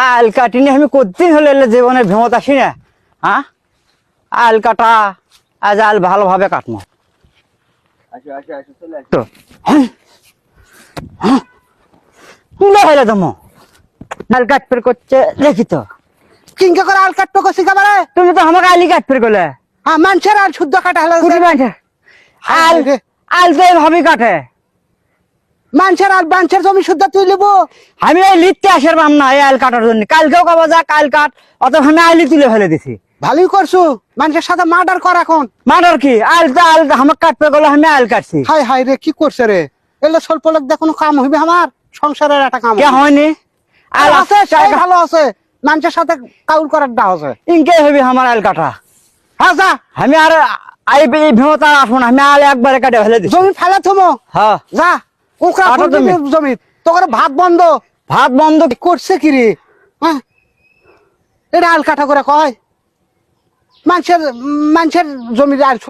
আল কাটিনি আমি কতদিন হলে জীবনে ভেমত আসি না। হ্যাঁ, আল কাটা আজ আল ভালোভাবে কাটমো তো। হইলে দমো আল কাটপের করছে দেখি তো। কিংকে করে আল কাটতো কষি কাবারে তুমি তো আমাকে আলি কাটপের করলে। হ্যাঁ মানুষের আল শুদ্ধ কাটা হলো আল আল তো এইভাবেই কাটে। মানুষের আল মানুষের জমি শুদ্ধ তুই লিবো। আমি এই লিখতে আসার পাম না এই আল কাটার জন্য। কালকেও কাবা যা কাল কাট, অত আমি আলি তুলে ফেলে দিছি। ভালোই করছু, মানুষের সাথে মার্ডার কর এখন। মার্ডার কি? আল তো আল আমাকে কাটপে গেলে আমি আল কাটছি। হাই হাই রে কি করছে রে, এলে স্বল্প লোক দেখুন কাম হইবে আমার সংসারের একটা কাম কে হয়নি আল আছে সেই ভালো আছে, মানুষের সাথে কাউল করার দা আছে। ইনকে হবি আমার আল কাটা। হ্যাঁ যা, আমি আর এই ভেমত আর আসবো না। আমি আল একবারে কাটে ফেলে দিছি। জমি ফেলে থমো। হ্যাঁ, যা উকরা কাটো তুমি। জমি তোর ভাত বন্ধ ভাত বন্ধ করছে কি রে? হ্যাঁ এটা আল কাটা করে কয় মানুষের জমির আর